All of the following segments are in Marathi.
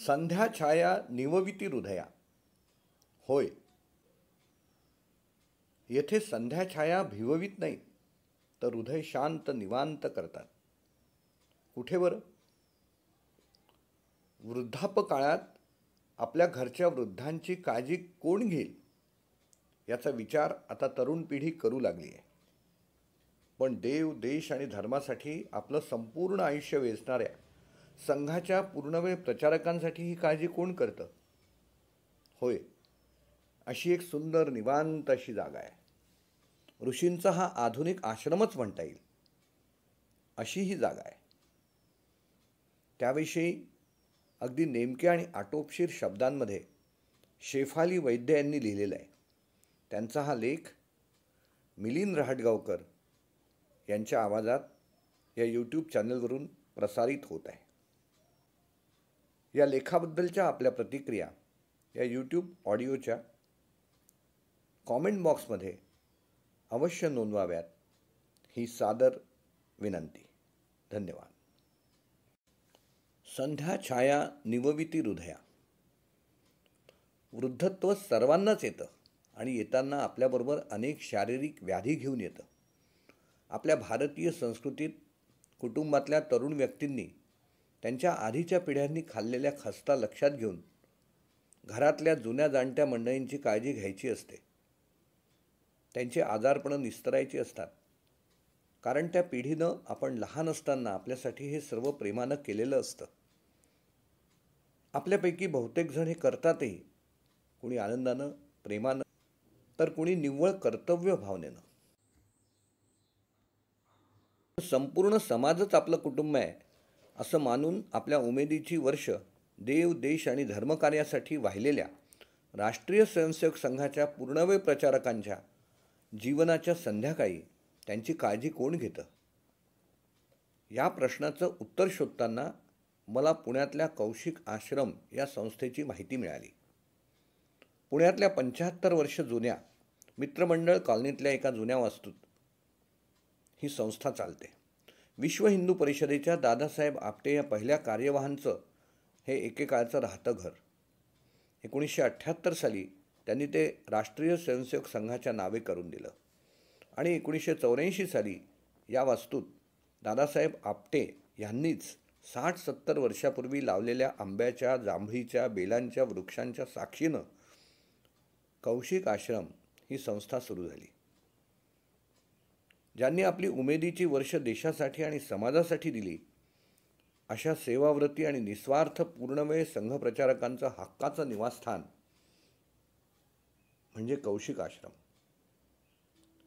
संध्या छाया निवविती हृदया. होय, येथे संध्या छाया भिववीत नाही, तर हृदय शांत निवांत करतात. कुठे बरं? वृद्धापकाळात आपल्या घरच्या वृद्धांची काळजी कोण घेईल याचा विचार आता तरुण पिढी करू लागली आहे. पण देव, देश आणि धर्मासाठी आपलं संपूर्ण आयुष्य वेचणाऱ्या संघाच्या पूर्णवेळ प्रचारकांसाठी ही काळजी कोण करतं? होय, अशी एक सुंदर निवांत अशी जागा आहे. ऋषींचा हा आधुनिक आश्रमच म्हणता येईल अशी ही जागा आहे. त्याविषयी अगदी नेमक्या आणि आटोपशीर शब्दांमध्ये शेफाली वैद्य यांनी लिहिलेला आहे. त्यांचा हा लेख मिलिंद रहाटगावकर यांच्या आवाजात या यूट्यूब चॅनलवरून प्रसारित होत आहे. या लेखाबद्दलच्या आपल्या प्रतिक्रिया या यूट्यूब ऑडिओच्या कॉमेंट बॉक्समध्ये अवश्य नोंदवाव्यात ही सादर विनंती. धन्यवाद. संध्या छाया निवविती हृदया. वृद्धत्व सर्वांनाच येतं आणि येताना आपल्याबरोबर अनेक शारीरिक व्याधी घेऊन येतं. आपल्या भारतीय संस्कृतीत कुटुंबातल्या तरुण व्यक्तींनी त्यांच्या आधीच्या पिढ्यांनी खाल्लेल्या खस्ता लक्षात घेऊन घरातल्या जुन्या जाणत्या मंडळींची काळजी घ्यायची असते. त्यांची आजारपणं निस्तरायची असतात, कारण त्या पिढीनं आपण लहान असताना आपल्यासाठी हे सर्व प्रेमानं केलेलं असतं. आपल्यापैकी बहुतेक जण हे करतातही, कुणी आनंदानं, प्रेमानं, तर कुणी निव्वळ कर्तव्य भावनेनं. संपूर्ण समाजच आपलं कुटुंब आहे असं मानून आपल्या उमेदीची वर्ष देव, देश आणि धर्मकार्यासाठी वाहिलेल्या राष्ट्रीय स्वयंसेवक संघाच्या पूर्णवेळ प्रचारकांच्या जीवनाच्या संध्याकाळी त्यांची काळजी कोण घेतं? या प्रश्नाचं उत्तर शोधताना मला पुण्यातल्या कौशिक आश्रम या संस्थेची माहिती मिळाली. पुण्यातल्या 75 वर्ष जुन्या मित्रमंडळ कॉलनीतल्या एका जुन्या वास्तूत ही संस्था चालते. विश्व हिंदू परिषदेच्या दादासाहेब आपटे या पहिल्या कार्यवाहांचं हे एकेकाळचं राहतं घर. 1978 साली त्यांनी ते राष्ट्रीय स्वयंसेवक संघाच्या नावे करून दिलं आणि 1984 साली या वास्तूत दादासाहेब आपटे यांनीच 60-70 वर्षापूर्वी लावलेल्या आंब्याच्या, जांभळीच्या, बेलांच्या वृक्षांच्या साक्षीनं कौशिक आश्रम ही संस्था सुरू झाली. ज्यांनी आपली उमेदीची वर्ष देशासाठी आणि समाजासाठी दिली अशा सेवाव्रती आणि निस्वार्थ पूर्णवेळ संघप्रचारकांचं हक्काचं निवासस्थान म्हणजे कौशिक आश्रम.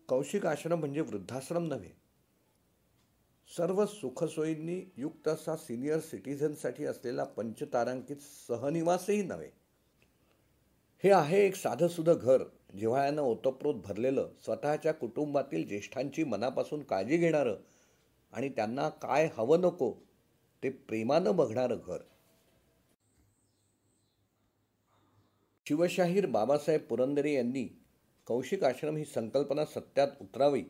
कौशिक आश्रम म्हणजे वृद्धाश्रम नव्हे, सर्व सुखसोयींनी युक्त असा सिनियर सिटीझनसाठी असलेला पंचतारांकित सहनिवासही नव्हे. हे आहे एक साधंसुधं घर, जिव्हाळ्यानं ओतप्रोत भरलेलं, स्वतःच्या कुटुंबातील ज्येष्ठांची मनापासून काळजी घेणारं आणि त्यांना काय हवं नको ते प्रेमानं बघणारं घर. शिवशाहीर बाबासाहेब पुरंदरे यांनी कौशिक आश्रम ही संकल्पना सत्यात उतरावी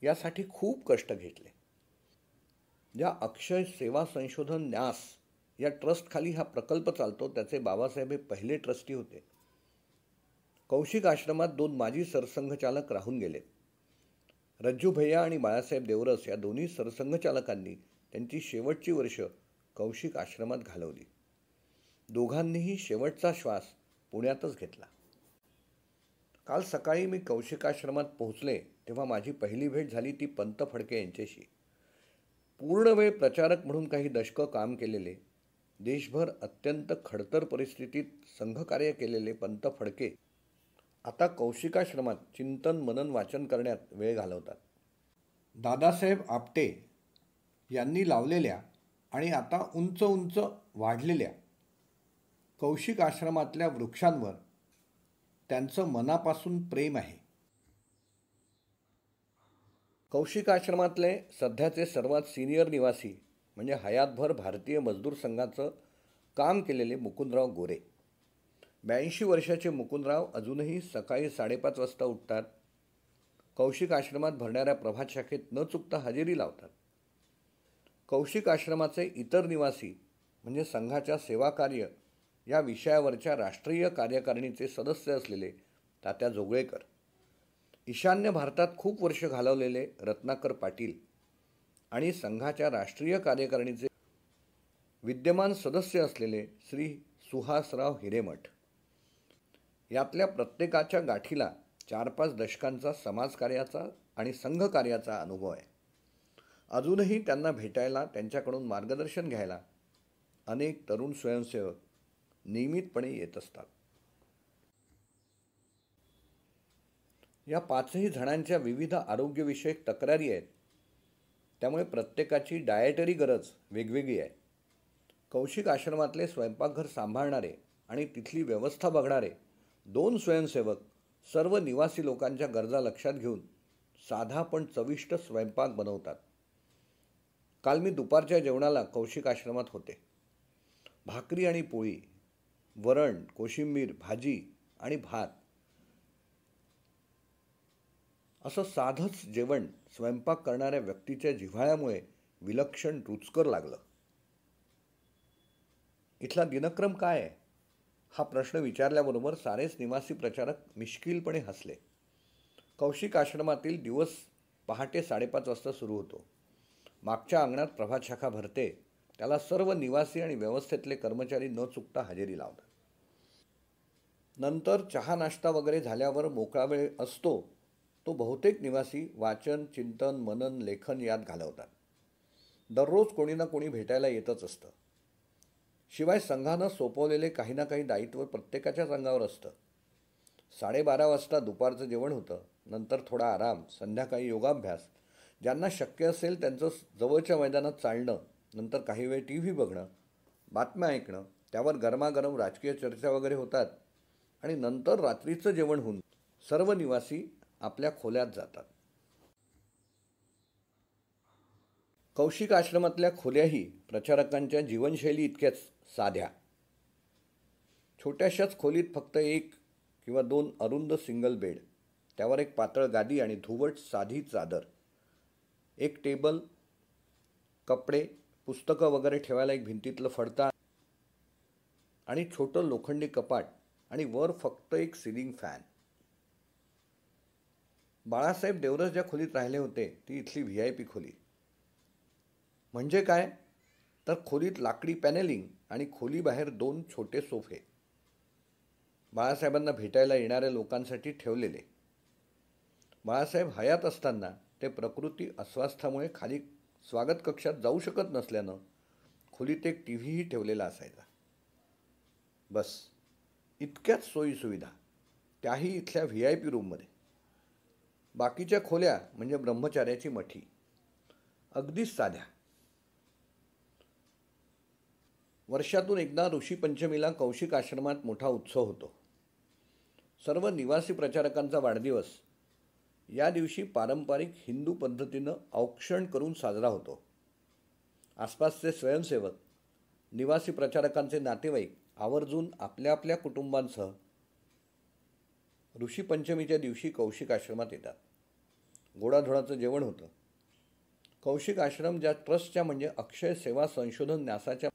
यासाठी खूप कष्ट घेतले. ज्या अक्षय सेवा संशोधन न्यास या ट्रस्टखाली हा प्रकल्प चालतो त्याचे बाबासाहेब हे पहिले ट्रस्टी होते. कौशिक आश्रमात 2 माजी सरसंघचालक राहून गेले. रज्जू भैया आणि बाळासाहेब देवरस या दोन्ही सरसंघचालकांनी त्यांची शेवटची वर्ष कौशिक आश्रमात घालवली. दोघांनीही शेवटचा श्वास पुण्यातच घेतला. काल सकाळी मी कौशिक आश्रमात पोहोचले तेव्हा माझी पहिली भेट झाली ती पंत फडके यांच्याशी. पूर्णवेळ प्रचारक म्हणून काही दशकं काम केलेले, देशभर अत्यंत खडतर परिस्थितीत संघकार्य केलेले पंत फडके आता कौशिकाश्रमात चिंतन, मनन, वाचन करण्यात वेळ घालवतात. दादासाहेब आपटे यांनी लावलेल्या आणि आता उंच उंच वाढलेल्या कौशिक आश्रमातल्या वृक्षांवर त्यांचं मनापासून प्रेम आहे. कौशिक आश्रमातले सध्याचे सर्वात सिनियर निवासी म्हणजे हयातभर भारतीय मजदूर संघाचं काम केलेले मुकुंदराव गोरे. 82 वर्षाचे मुकुंदराव अजूनही सकाळी 5:30 वाजता उठतात. कौशिक आश्रमात भरणाऱ्या प्रभात शाखेत न चुकता हजेरी लावतात. कौशिक आश्रमाचे इतर निवासी म्हणजे संघाच्या सेवाकार्य या विषयावरच्या राष्ट्रीय कार्यकारिणीचे सदस्य असलेले तात्या जोगळेकर, ईशान्य भारतात खूप वर्ष घालवलेले रत्नाकर पाटील आणि संघाच्या राष्ट्रीय कार्यकारिणीचे विद्यमान सदस्य असलेले श्री सुहासराव हिरेमठ, यातल्या प्रत्येकाच्या गाठीला 4-5 दशकांचा समाजकार्याचा आणि संघकार्याचा अनुभव आहे. अजूनही त्यांना भेटायला, त्यांच्याकडून मार्गदर्शन घ्यायला अनेक तरुण स्वयंसेवक नियमितपणे येत असतात. या 5ही जणांच्या विविध आरोग्यविषयक तक्रारी आहेत, त्यामुळे प्रत्येकाची डायटरी गरज वेगवेगळी आहे. कौशिक आश्रमातले स्वयंपाकघर सांभाळणारे आणि तिथली व्यवस्था बघणारे 2 स्वयंसेवक सर्व निवासी लोकांच्या गरजा लक्षात घेऊन साधा पण चविष्ट स्वयंपाक बनवतात. काल मी दुपारच्या जेवणाला कौशिक आश्रमात होते. भाकरी आणि पोळी, वरण, कोशिंबीर, भाजी आणि भात असं साधंच जेवण स्वयंपाक करणाऱ्या व्यक्तीच्या जिव्हाळ्यामुळे विलक्षण रुचकर लागलं. इथला दिनक्रम काय आहे हा प्रश्न विचारल्याबरोबर सारेच निवासी प्रचारक मिश्किलपणे हसले. कौशिक आश्रमातील दिवस पहाटे 5:30 वाजता सुरू होतो. मागच्या अंगणात प्रभात शाखा भरते, त्याला सर्व निवासी आणि व्यवस्थेतले कर्मचारी न चुकता हजेरी लावतात. नंतर चहा नाश्ता वगैरे झाल्यावर मोकळा वेळ असतो तो बहुतेक निवासी वाचन, चिंतन, मनन, लेखन यात घालवतात. दररोज कोणी ना कोणी भेटायला येतच असतं. शिवाय संघानं सोपवलेले काही ना काही दायित्व प्रत्येकाच्याच अंगावर असतं. 12:30 वाजता दुपारचं जेवण होतं. नंतर थोडा आराम, संध्याकाळी योगाभ्यास, ज्यांना शक्य असेल त्यांचं जवळच्या मैदानात चालणं, नंतर काही वेळ TV बघणं, बातम्या ऐकणं, त्यावर गरमागरम राजकीय चर्चा वगैरे होतात आणि नंतर रात्रीचं जेवण होऊन सर्व निवासी आपल्या खोल्यात जातात. कौशिक आश्रमातल्या खोल्याही प्रचारकांच्या जीवनशैली इतक्याच साध्या. छोट्याशाच खोलीत फक्त 1 किंवा 2 अरुंद सिंगल बेड, त्यावर एक पातळ गादी आणि धुवट साधी चादर, एक टेबल, कपडे, पुस्तकं वगैरे ठेवायला एक भिंतीतलं फडता आणि छोटं लोखंडी कपाट आणि वर फक्त एक सिलिंग फॅन. बाळासाहेब देवरस ज्या खोलीत राहिले होते ती इथली VIP खोली. म्हणजे काय तर खोलीत लाकडी पॅनेलिंग आणि खोलीबाहेर 2 छोटे सोफे, बाळासाहेबांना भेटायला येणाऱ्या लोकांसाठी ठेवलेले. बाळासाहेब हयात असताना ते प्रकृती अस्वास्थ्यामुळे खाली स्वागत कक्षात जाऊ शकत नसल्यानं खोलीत एक TVही ठेवलेला असायचा. बस, इतक्याच सोयीसुविधा, त्याही इथल्या VIP रूममध्ये. बाकीच्या खोल्या म्हणजे ब्रह्मचार्याची मठी, अगदीच साध्या. वर्षातून एकदा ऋषीपंचमीला कौशिक आश्रमात मोठा उत्सव होतो. सर्व निवासी प्रचारकांचा वाढदिवस या दिवशी पारंपरिक हिंदू पद्धतीनं औक्षण करून साजरा होतो. आसपासचे स्वयंसेवक, निवासी प्रचारकांचे नातेवाईक आवर्जून आपल्या आपल्या कुटुंबांसह ऋषीपंचमीच्या दिवशी कौशिक आश्रमात येतात. गोडाधोडाचं जेवण होतं. कौशिक आश्रम ज्या ट्रस्टच्या म्हणजे अक्षय सेवा संशोधन न्यासाच्या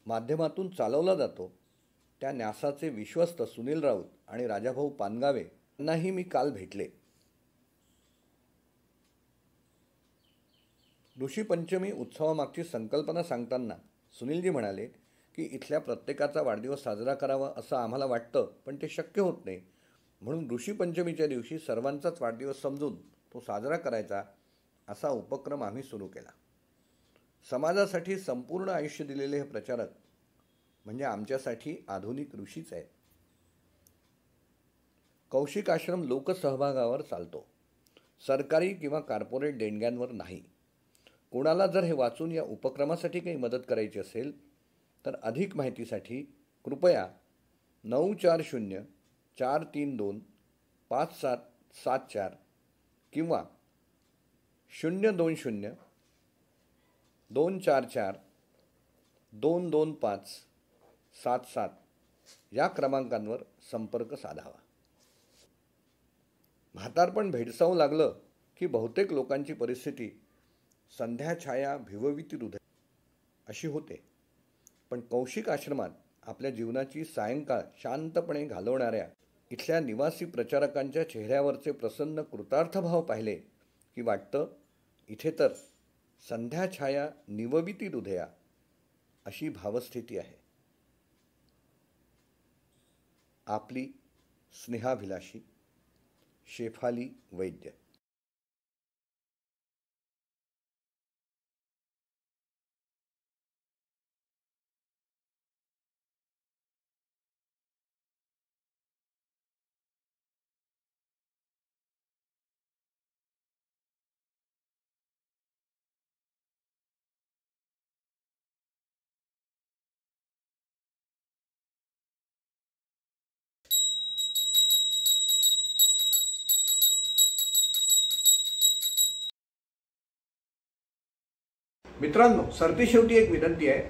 माध्यमातून चालवला जातो त्या न्यासाचे विश्वस्त सुनील राऊत आणि राजाभाऊ पानगावे यांनाही मी काल भेटले. ऋषीपंचमी उत्सवामागची संकल्पना सांगताना सुनीलजी म्हणाले की इथल्या प्रत्येकाचा वाढदिवस साजरा करावा असं आम्हाला वाटतं, पण ते शक्य होत नाही. म्हणून ऋषीपंचमीच्या दिवशी सर्वांचाच वाढदिवस समजून तो साजरा करायचा असा उपक्रम आम्ही सुरू केला. समाजासाठी संपूर्ण आयुष्य दिलेले हे प्रचारक म्हणजे आमच्यासाठी आधुनिक ऋषीच आहेत. कौशिक आश्रम लोकसहभागावर चालतो, सरकारी किंवा कॉर्पोरेट देणग्यांवर नाही. कोणाला जर हे वाचून या उपक्रमासाठी काही मदत करायची असेल तर अधिक माहितीसाठी कृपया 9404325774 किंवा 020-244-225-77 या क्रमांकांवर संपर्क साधावा. म्हातारपण भेडसावू लागलं की बहुतेक लोकांची परिस्थिती संध्याछाया भिवविती हृदय अशी होते. पण कौशिक आश्रमात आपल्या जीवनाची सायंकाळ शांतपणे घालवणाऱ्या इथल्या निवासी प्रचारकांच्या चेहऱ्यावरचे प्रसन्न कृतार्थ भाव पाहिले की वाटतं इथे तर संध्याछाया निवविती हृदया अशी भावस्थिती आहे. आपली स्नेहाभिलाषी शेफाली वैद्य. मित्रांनो, सरतेशेवटी एक विनंती आहे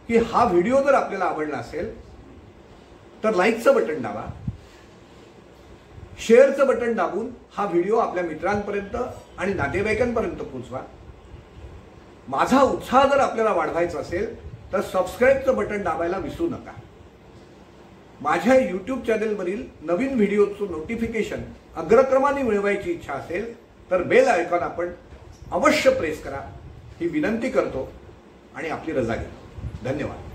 की हा व्हिडिओ जर आपल्याला आवडला असेल तर लाईकचं बटन दाबा, शेअरचं बटन दाबून हा व्हिडिओ आपल्या मित्रांपर्यंत आणि नातेवाईकांपर्यंत पोहोचवा. माझा उत्साह जर आपल्याला वाढवायचा असेल तर सबस्क्राईबचं बटन दाबायला विसरू नका. माझ्या यूट्यूब चॅनेलवरील नवीन व्हिडिओचं नोटिफिकेशन अग्रक्रमाने मिळवायची इच्छा असेल तर बेल आयकॉन आपण अवश्य प्रेस करा ही विनंती करतो आणि आपली रजा घेतो. धन्यवाद.